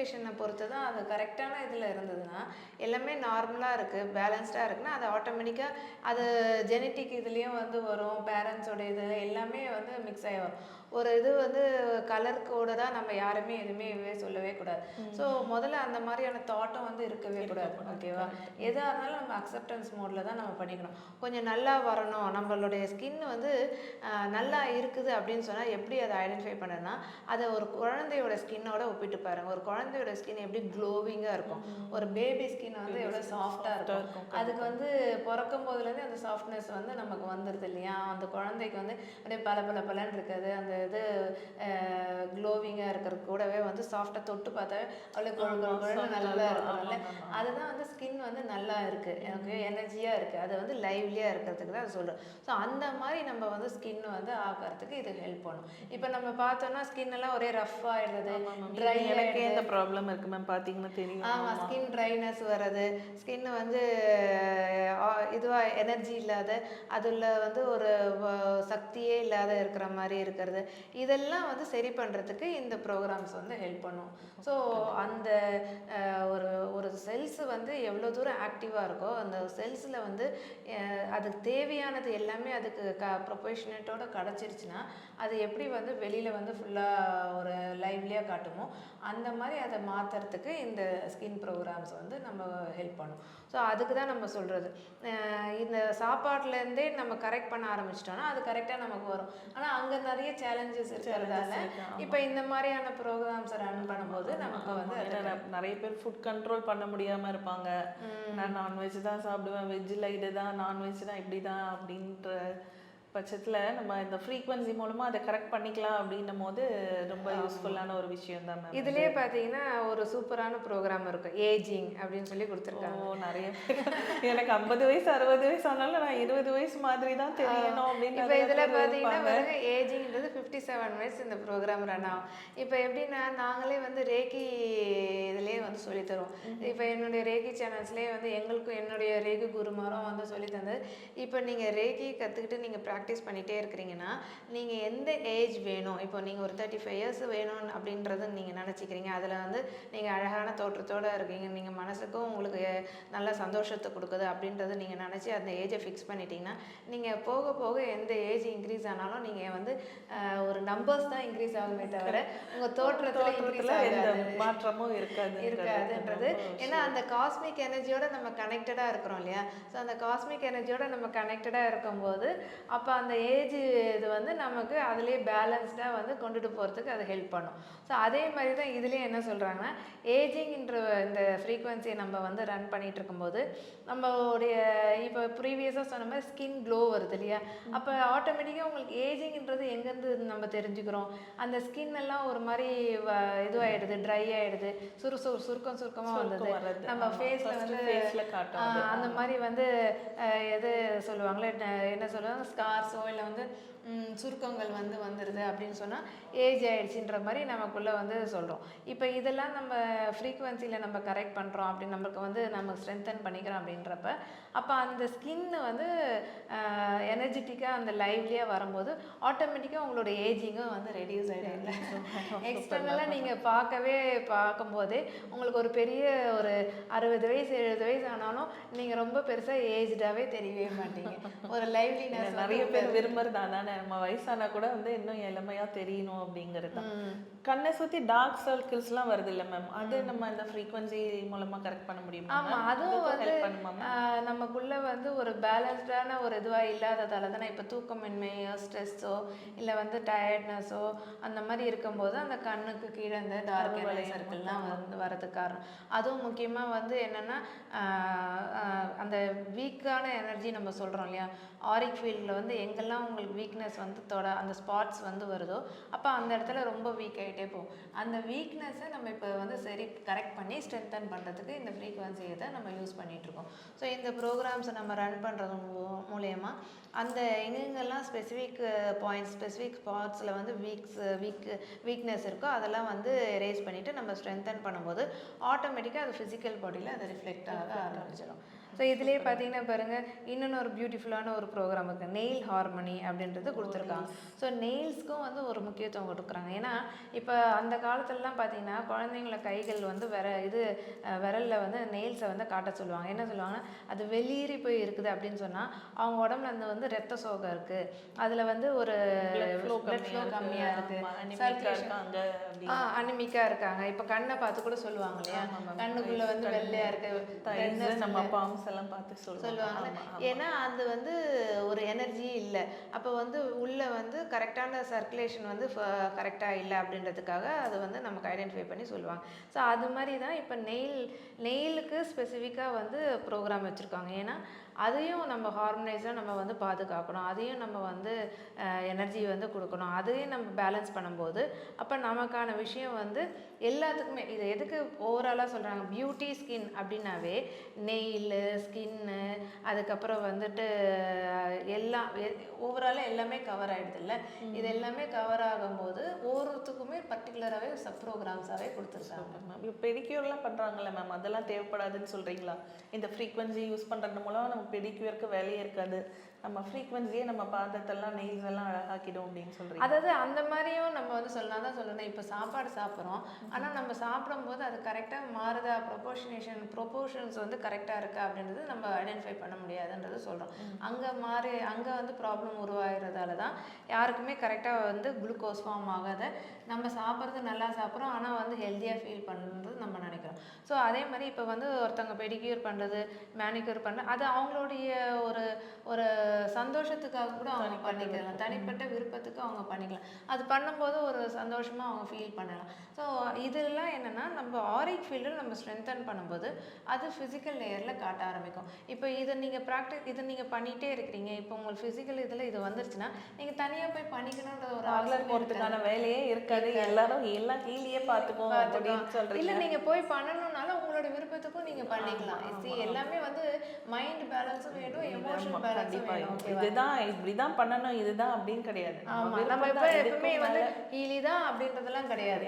கான்ஸ்டிபேஷனை பொறுத்து தான் அது கரெக்டான இதில் இருந்ததுன்னா எல்லாமே நார்மலாக இருக்குது, பேலன்ஸ்டாக இருக்குன்னா அது ஆட்டோமேட்டிக்காக அது ஜெனட்டிக் இதுலேயும் வந்து வரும், பேரண்ட்ஸோட இது எல்லாமே வந்து மிக்ஸ் ஆகி வரும். ஒரு இது வந்து கலர் கோடடாக நம்ம யாருமே எதுவுமே சொல்லவே கூடாது. ஸோ முதல்ல அந்த மாதிரியான தாட்டும் வந்து இருக்கவே கூடாது. ஓகேவா? எதாக இருந்தாலும் நம்ம அக்செப்டன்ஸ் மோடில் தான் நம்ம பண்ணிக்கணும். கொஞ்சம் நல்லா வரணும், நம்மளுடைய ஸ்கின் வந்து நல்லா இருக்குது அப்படின்னு சொன்னால் எப்படி அதை ஐடென்டிஃபை பண்ணுன்னா, அதை ஒரு குழந்தையோட ஸ்கின்னோட ஒப்பிட்டு பாருங்க. ஒரு குழந்தையோட ஸ்கின் எப்படி க்ளோவிங்காக இருக்கும், ஒரு பேபி ஸ்கின் வந்து எவ்வளோ சாஃப்டாக இருக்கும். அதுக்கு வந்து பிறக்கும் போதுலேருந்து அந்த சாஃப்ட்னஸ் வந்து நமக்கு வந்துடுது இல்லையா? அந்த குழந்தைக்கு வந்து அப்படியே பலன்னு இருக்காது, அந்த இது க்ளோவிங்காக இருக்கிறது கூடவே வந்து சாஃப்டாக தொட்டு பார்த்தாவே அவ்வளோ குழந்தை நல்லா இருக்கும்ல. அதுதான் வந்து ஸ்கின் வந்து நல்லா இருக்குது, எனக்கு எனர்ஜியாக இருக்குது, அது வந்து லைவ்லியாக இருக்கிறதுக்கு தான் சொல்கிறோம். ஸோ அந்த மாதிரி நம்ம வந்து ஸ்கின் வந்து ஆக்கிறதுக்கு இது ஹெல்ப் பண்ணும். இப்போ நம்ம பார்த்தோம்னா ஸ்கின் எல்லாம் ஒரே ரஃப் ஆகிடுறது, ட்ரை. எனக்கே இந்த ப்ராப்ளம் இருக்குது மேம், பார்த்தீங்கன்னா தெரியும். ஆமாம், ஸ்கின் ட்ரைனஸ் வர்றது, ஸ்கின் வந்து இதுவாக எனர்ஜி இல்லாத, அதில் வந்து ஒரு சக்தியே இல்லாத இருக்கிற மாதிரி இருக்கிறது, இதெல்லாம் வந்து சரி பண்ணுறதுக்கு இந்த ப்ரோக்ராம்ஸ் வந்து ஹெல்ப் பண்ணும். ஸோ அந்த ஒரு ஒரு செல்ஸ் வந்து எவ்வளோ தூரம் ஆக்டிவாக இருக்கோ அந்த செல்ஸில் வந்து அதுக்கு தேவையானது எல்லாமே அதுக்கு ப்ரொபோஷனேட்டோட கிடச்சிருச்சுன்னா அது எப்படி வந்து வெளியில் வந்து ஃபுல்லாக ஒரு லைவ்லியாக காட்டுமோ அந்த மாதிரி அதை மாற்றுறதுக்கு இந்த ஸ்கின் ப்ரோக்ராம்ஸ் வந்து நம்ம ஹெல்ப் பண்ணும். ஸோ அதுக்கு தான் நம்ம சொல்கிறது, இந்த சாப்பாட்லேருந்தே நம்ம கரெக்ட் பண்ண ஆரம்பிச்சிட்டோன்னா அது கரெக்டாக நமக்கு வரும். ஆனால் அங்கே நிறைய சேலஞ்சஸ் இருக்கிறதால இப்போ இந்த மாதிரியான ப்ரோக்ராம்ஸை ரன் பண்ணும்போது நமக்கு வந்து நிறைய பேர் ஃபுட் கண்ட்ரோல் பண்ண முடியாமல் இருப்பாங்க. நான் நான்வெஜ் தான் சாப்பிடுவேன், வெஜ்ஜில் இது தான், நான்வெஜ் தான் இப்படி தான் அப்படின்ற பட்சத்தில் நம்ம இந்த ஃப்ரீக்வன்சி மூலமாக அதை கரெக்ட் பண்ணிக்கலாம் அப்படின்னும் போது ரொம்ப யூஸ்ஃபுல்லான ஒரு விஷயம் தான் மேம். இதுலேயே பார்த்தீங்கன்னா ஒரு சூப்பரான ப்ரோக்ராம் இருக்கும், ஏஜிங் அப்படின்னு சொல்லி கொடுத்துருக்காங்க. நிறைய எனக்கு 50 வயசு 60 வயசு ஆனாலும் நான் 20 வயசு மாதிரி தான் தெரியணும் அப்படின்னு. இப்போ இதில் பார்த்தீங்கன்னா ஏஜிங்கிறது 57 வயசு இந்த ப்ரோக்ராம் ரன் ஆகும். இப்போ எப்படின்னா நாங்களே வந்து ரேக்கி இதுலேயே வந்து சொல்லித்தருவோம். இப்போ என்னுடைய ரேக்கி சேனல்ஸ்லேயே வந்து எங்களுக்கும் என்னுடைய ரேக்கி குருமாரும் வந்து சொல்லி தந்தது. இப்போ நீங்கள் ரேக்கி கற்றுக்கிட்டு நீங்கள் ப்ராக்டிஸ் பண்ணிகிட்டே இருக்கிறீங்கன்னா நீங்கள் எந்த ஏஜ் வேணும், இப்போ நீங்கள் ஒரு 35 இயர்ஸ் வேணும் அப்படின்றது நீங்கள் நினச்சிக்கிறீங்க, அதில் வந்து நீங்கள் அழகான தோற்றத்தோடு இருக்கீங்க, நீங்கள் மனசுக்கும் உங்களுக்கு நல்ல சந்தோஷத்தை கொடுக்குது அப்படின்றது நீங்கள் நினச்சி அந்த ஏஜை ஃபிக்ஸ் பண்ணிட்டீங்கன்னா நீங்கள் போக போக எந்த ஏஜ் இன்க்ரீஸ் ஆனாலும் நீங்கள் வந்து ஒரு நம்பர்ஸ் தான் இன்க்ரீஸ் ஆகுமே தவிர உங்கள் தோற்றத்தில் இன்க்ரீஸ் ஆகாது, மாற்றமும் இருக்காதுன்றது. ஏன்னா அந்த காஸ்மிக் எனர்ஜியோட நம்ம கனெக்டடாக இருக்கிறோம் இல்லையா? ஸோ அந்த காஸ்மிக் எனர்ஜியோட நம்ம கனெக்டடாக இருக்கும்போது அப்போ அந்த ஏஜ் இது வந்து நமக்கு அதிலே பேலன்ஸ்டாக வந்து கொண்டுட்டு போகிறதுக்கு அது ஹெல்ப் பண்ணும். ஸோ அதே மாதிரி தான் இதுலேயே என்ன சொல்கிறாங்கன்னா, ஏஜிங்ன்ற இந்த ஃப்ரீக்வன்சியை நம்ம வந்து ரன் பண்ணிகிட்டு இருக்கும்போது நம்மளுடைய இப்போ ப்ரீவியஸாக சொன்ன மாதிரி ஸ்கின் க்ளோ வருது இல்லையா? அப்போ ஆட்டோமேட்டிக்காக உங்களுக்கு ஏஜிங்ன்றது எங்கேருந்து நம்ம தெரிஞ்சுக்கிறோம், அந்த ஸ்கின் எல்லாம் ஒரு மாதிரி இதுவாகிடுது, ட்ரை ஆகிடுது, சுருக்கமாக வந்தது, நம்ம ஃபேஸில் வந்து அந்த மாதிரி வந்து எது சொல்லுவாங்களே, என்ன சொல்லுவாங்க, ஸ்கார்ஸோ இல்லை வந்து சுருக்கங்கள் வந்து வந்துடுது அப்படின்னு சொன்னால் ஏஜ் ஆகிடுச்சின்ற மாதிரி நமக்குள்ளே வந்து சொல்கிறோம். இப்போ இதெல்லாம் நம்ம ஃப்ரீக்குவென்சியில் நம்ம கரெக்ட் பண்ணுறோம் அப்படின்னு நம்மளுக்கு வந்து நம்ம ஸ்ட்ரென்தன் பண்ணிக்கிறோம் அப்படின்றப்ப அப்போ அந்த ஸ்கின்னு வந்து எனர்ஜெட்டிக்காக அந்த லைவ்லியாக வரும்போது ஆட்டோமேட்டிக்காக உங்களோட ஏஜிங்கும் வந்து ரெடியூஸ் ஆகிடும்ல. எக்ஸ்டர்னலாக நீங்கள் பார்க்கும்போதே உங்களுக்கு ஒரு பெரிய ஒரு 60 வயசு 70 வயசு ஆனாலும் நீங்கள் ரொம்ப பெருசாக ஏஜ்டாகவே தெரியவே மாட்டீங்க. ஒரு லைவ்லினஸ் நிறைய பேர் விரும்புறது அதானே, நம்ம வயசானா கூட வந்து இன்னும் இளமையா தெரியணும் அப்படிங்கிறது தான். கண்ணை சுற்றி டார்க் சர்க்கிள்ஸ்லாம் வருது இல்லை மேம், அது நம்ம இந்த ஃப்ரீக்வன்சி மூலமாக கரெக்ட் பண்ண முடியுமா? ஆமாம், அதுவும் வந்து நமக்குள்ளே வந்து ஒரு பேலன்ஸ்டான ஒரு இதுவாக இல்லாததால தானே இப்போ தூக்கமின்மையோ ஸ்ட்ரெஸ்ஸோ இல்லை வந்து டயர்ட்னஸோ அந்த மாதிரி இருக்கும்போது அந்த கண்ணுக்கு கீழே இந்த டார்க் சர்க்கிள்லாம் வந்து வரதுக்கு காரணம். அதுவும் முக்கியமாக வந்து என்னென்னா அந்த வீக்கான எனர்ஜி நம்ம சொல்கிறோம் இல்லையா, ஆரிக் ஃபீல்டில் வந்து எங்கெல்லாம் உங்களுக்கு வீக்னஸ் வந்து அந்த ஸ்பாட்ஸ் வந்து வருதோ அப்போ அந்த இடத்துல ரொம்ப வீக் ஆகிட்டே போகும். அந்த வீக்னஸை நம்ம இப்போ வந்து சரி கரெக்ட் பண்ணி ஸ்ட்ரென்தன் பண்ணுறதுக்கு இந்த ஃப்ரீக்வன்சியை தான் நம்ம யூஸ் பண்ணிகிட்ருக்கோம். ஸோ இந்த ப்ரோக்ராம்ஸை நம்ம ரன் பண்ணுறது மூலயமா அந்த எங்கெங்கெல்லாம் ஸ்பெசிஃபிக் பாயிண்ட்ஸ் ஸ்பெசிஃபிக் ஸ்பாட்ஸில் வந்து வீக்னஸ் இருக்கோ அதெல்லாம் வந்து எரேஸ் பண்ணிவிட்டு நம்ம ஸ்ட்ரென்தன் பண்ணும்போது ஆட்டோமேட்டிக்காக அது ஃபிசிக்கல் பாடியில் அதை ரிஃப்ளெக்ட் ஆக ஆரம்பிச்சிடும். ஸோ இதுலேயே பார்த்தீங்கன்னா பாருங்கள், இன்னொன்று ஒரு பியூட்டிஃபுல்லான ஒரு ப்ரோக்ராம் இருக்குது, நெயில் ஹார்மனி அப்படின்றது கொடுத்துருக்காங்க. ஸோ நெயில்ஸ்க்கும் வந்து ஒரு முக்கியத்துவம் கொடுக்குறாங்க. ஏன்னா இப்போ அந்த காலத்துலலாம் பார்த்தீங்கன்னா குழந்தைங்கள கைகள் வந்து விரலில் வந்து நெயில்ஸை வந்து காட்ட சொல்லுவாங்க. என்ன சொல்லுவாங்கன்னா, அது வெளியேறி போய் இருக்குது அப்படின்னு சொன்னால் அவங்க உடம்புல அந்த வந்து ரத்த சோகை இருக்குது, அதில் வந்து ஒரு பிளட் ஃப்ளோ கம்மியாக இருக்குது, சர்க்குலேஷன் அனிமிக்காக இருக்காங்க. இப்போ கண்ணை பார்த்து கூட சொல்லுவாங்க இல்லையா, கண்ணுக்குள்ளே வந்து வெள்ளையாக இருக்குது, நம்ம பாம்ஸ் எல்லாம் பார்த்து சொல்லுவாங்க. ஏன்னா அது வந்து ஒரு எனர்ஜி இல்லை, அப்போ வந்து உள்ளே வந்து கரெக்டான சர்க்குலேஷன் வந்து கரெக்டாக இல்லை அப்படின்றதுக்காக அது வந்து நமக்கு ஐடென்டிஃபை பண்ணி சொல்லுவாங்க. ஸோ அது மாதிரி தான் இப்போ நெயிலுக்கு ஸ்பெசிஃபிக்காக வந்து ப்ரோக்ராம் வச்சுருக்காங்க. ஏன்னா அதையும் நம்ம ஹார்மோனைஸாக நம்ம வந்து பாதுகாக்கணும், அதையும் நம்ம வந்து எனர்ஜி வந்து கொடுக்கணும், அதையும் நம்ம பேலன்ஸ் பண்ணும்போது அப்போ நமக்கான விஷயம் வந்து எல்லாத்துக்குமே. இது எதுக்கு ஓவராலாக சொல்கிறாங்க, பியூட்டி ஸ்கின் அப்படின்னாவே நெயிலு, ஸ்கின்னு, அதுக்கப்புறம் வந்துட்டு எல்லாம் ஓவராலாக எல்லாமே கவர் ஆகிடுது இல்லை. இது எல்லாமே கவர் ஆகும்போது ஒவ்வொருத்துக்குமே பர்டிகுலராகவே சப் ப்ரோக்ராம்ஸாகவே கொடுத்துருக்காங்க. மேம் பெடிக்யூர்லாம் பண்ணுறாங்கல்ல மேம், அதெல்லாம் தேவைப்படாதுன்னு சொல்கிறீங்களா? இந்த ஃப்ரீக்வன்சி யூஸ் பண்ணுறது மூலம் நம்ம பெடிக்யூருக்கு வேலையே இருக்காது, நம்ம ஃப்ரீக்வன்சியே நம்ம பாதத்தெல்லாம் நெயில்ஸ் எல்லாம் அழகாக்கிடும் அப்படின்னு சொல்கிறீங்க? அதாவது அந்த மாதிரியும் நம்ம வந்து சொல்லலாம் தான் சொல்லணும். இப்போ சாப்பாடு சாப்பிட்றோம், ஆனால் நம்ம சாப்பிடும்போது அது கரெக்டாக மாறுதா, ப்ரொபோர்ஷன்ஸ் வந்து கரெக்டாக இருக்கா அப்படின்றது நம்ம ஐடென்டிஃபை பண்ண முடியாதுன்றது சொல்கிறோம். அங்கே வந்து ப்ராப்ளம் உருவாகிறதால தான் யாருக்குமே கரெக்டாக வந்து குளுக்கோஸ் ஃபார்ம் ஆகாத, நம்ம சாப்பிட்றது நல்லா சாப்பிட்றோம் ஆனால் வந்து ஹெல்த்தியாக ஃபீல் பண்ணுறது நம்ம நினைக்கிறோம். ஸோ அதே மாதிரி இப்போ வந்து ஒருத்தவங்க பெடிக்யூர் பண்ணுறது, மேனிக்யூர் பண்ணுறது, அது அவங்களுடைய ஒரு சந்தோஷத்துக்காக கூட அவங்க பண்ணிக்கலாம், தனிப்பட்ட விருப்பத்துக்கு அவங்க பண்ணிக்கலாம். அது பண்ணும்போது ஒரு சந்தோஷமாக அவங்க ஃபீல் பண்ணலாம். ஸோ இதெல்லாம் என்னென்னா நம்ம ஆரிக் ஃபீல்டில் நம்ம ஸ்ட்ரென்தன் பண்ணும்போது அது ஃபிசிக்கல் லேயரில் காட்ட ஆரம்பிக்கும். இப்போ இதை நீங்கள் பண்ணிகிட்டே இருக்கிறீங்க, இப்போ உங்களுக்கு ஃபிசிக்கல் இதில் இது வந்துருச்சுன்னா நீங்கள் தனியாக போய் பண்ணிக்கணுன்ற ஒரு பார்லர் போகிறதுக்கான வேலையே இருக்காது, எல்லாரும் எல்லாம் கீழே பார்த்துக்கோங்க அப்படின்னு சொல்கிறீங்க. இல்லை நீங்கள் போய் பண்ணணும்னாலும் உங்களோட விருப்பத்துக்கும் நீங்கள் பண்ணிக்கலாம். எல்லாமே வந்து மைண்ட் பேலன்ஸும் வேணும், எமோஷன் பேலன்ஸும் வேணும். இதுதான் இப்படிதான் பண்ணணும் இதுதான் அப்படின்னு கிடையாது. ஆமாம், நம்ம இப்போ எப்பவுமே வந்து ஹீலி தான் அப்படின்றதெல்லாம் கிடையாது.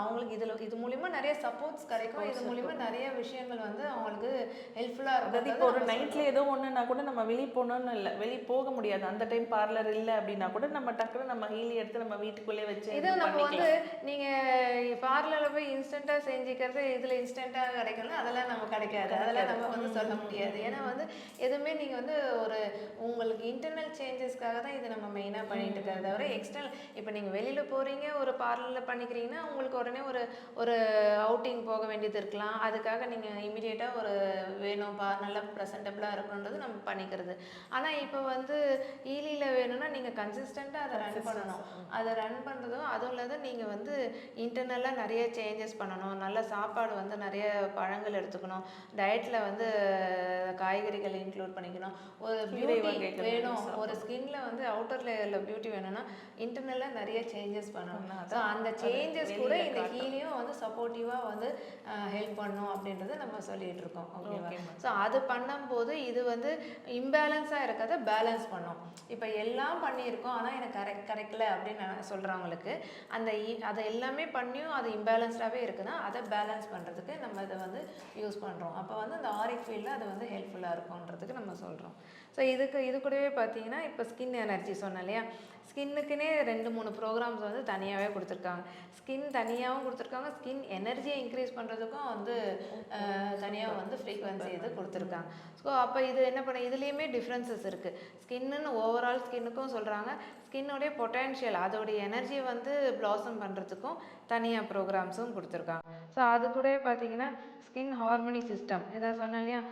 அவங்களுக்கு இது மூலிமா நிறைய சப்போர்ட்ஸ் கிடைக்கும், இது மூலிமா நிறைய விஷயங்கள் வந்து அவங்களுக்கு ஹெல்ப்ஃபுல்லாக இருக்கும். அதாவது இப்போ ஒரு நைட்டில் ஏதோ ஒன்றுனா கூட நம்ம வெளியே போகணும்னு இல்லை, வெளியே போக முடியாது, அந்த டைம் பார்லர் இல்லை அப்படின்னா கூட நம்ம டக்குனு நம்ம ஹீலி எடுத்து நம்ம வீட்டுக்குள்ளே வச்சு இது நம்ம வந்து நீங்கள் பார்லரில் போய் இன்ஸ்டண்ட்டாக செஞ்சுக்கிறது இதில் இன்ஸ்டண்ட்டாக கிடைக்கணும், அதெல்லாம் நம்ம கிடைக்காது, அதெல்லாம் நம்ம வந்து சொல்ல முடியாது. ஏன்னா வந்து எதுவுமே நீங்கள் வந்து உங்களுக்கு இன்டர்னல் சேஞ்சஸ்க்காக தான் இது நம்ம மெயினாக பண்ணிட்டு இருக்கிறத தவிர எக்ஸ்டர்னல். இப்போ நீங்கள் வெளியில் போகிறீங்க, ஒரு பார்லரில் பண்ணிக்கிறீங்கன்னா உங்களுக்கு உடனே ஒரு அவுட்டிங் போக வேண்டியது இருக்கலாம், அதுக்காக நீங்கள் இமீடியட்டாக வேணும்ப்பா நல்லா ப்ரெசன்டபுளாக இருக்கணுன்றது நம்ம பண்ணிக்கிறது. ஆனால் இப்போ வந்து ஈலியில் வேணும்னா நீங்கள் கன்சிஸ்டண்ட்டாக அதை ரன் பண்ணணும். அதை ரன் பண்ணுறதும் அதுவும் இல்லாத நீங்கள் வந்து இன்டர்னலாக நிறைய சேஞ்சஸ் பண்ணணும், நல்ல சாப்பாடு வந்து நிறைய பழங்கள் எடுத்துக்கணும், டயட்டில் வந்து காய்கறிகள் இன்க்ளூட் பண்ணிக்கணும், ஒரு பியூட்டி வேணும், ஒரு ஸ்கின்ல வந்து அவுட்டர் லேயரில் பியூட்டி வேணும்னா இன்டர்னலாக நிறைய சேஞ்சஸ் பண்ணணும். ஸோ அந்த சேஞ்சஸ் கூட இந்த ஹீலியும் வந்து சப்போர்ட்டிவாக வந்து ஹெல்ப் பண்ணும் அப்படின்றத நம்ம சொல்லிட்டு இருக்கோம். ஓகேவா? ஸோ அது பண்ணும்போது இது வந்து இம்பேலன்ஸாக இருக்கிறத பேலன்ஸ் பண்ணும். இப்போ எல்லாம் பண்ணியிருக்கோம் ஆனால் எனக்கு கரெக்டில் அப்படின்னு சொல்கிறவங்களுக்கு அதை எல்லாமே பண்ணியும் அது இம்பேலன்ஸ்டாகவே இருக்குன்னா அதை பேலன்ஸ் பண்ணுறதுக்கு நம்ம இதை வந்து யூஸ் பண்ணுறோம். அப்போ வந்து இந்த ஆரிக் ஃபீல்டில் அது வந்து ஹெல்ப்ஃபுல்லாக இருக்கும்ன்றதுக்கு நம்ம சொல்கிறோம். ஸோ இது கூடவே பார்த்தீங்கன்னா இப்போ ஸ்கின் எனர்ஜி சொன்னேன் இல்லையா, ஸ்கின்னுக்குன்னே 2-3 ப்ரோக்ராம்ஸ் வந்து தனியாகவே கொடுத்துருக்காங்க. ஸ்கின் தனியாகவும் கொடுத்துருக்காங்க, ஸ்கின் எனர்ஜியை இன்க்ரீஸ் பண்ணுறதுக்கும் வந்து தனியாக வந்து ஃப்ரீக்வன்சி இது கொடுத்துருக்காங்க. ஸோ அப்போ இது என்ன பண்ண, இதுலேயுமே டிஃப்ரென்சஸ் இருக்குது. ஸ்கின்னு ஓவரால் ஸ்கின்னுக்கும் சொல்கிறாங்க, ஸ்கின்னோடைய பொட்டென்ஷியல் அதோடைய எனர்ஜியை வந்து ப்ளாசம் பண்ணுறதுக்கும் தனியாக ப்ரோக்ராம்ஸும் கொடுத்துருக்காங்க. ஸோ அது கூட பார்த்தீங்கன்னா ஸ்கின் ஹார்மோனி சிஸ்டம், இதை சொன்னேன் இல்லையா,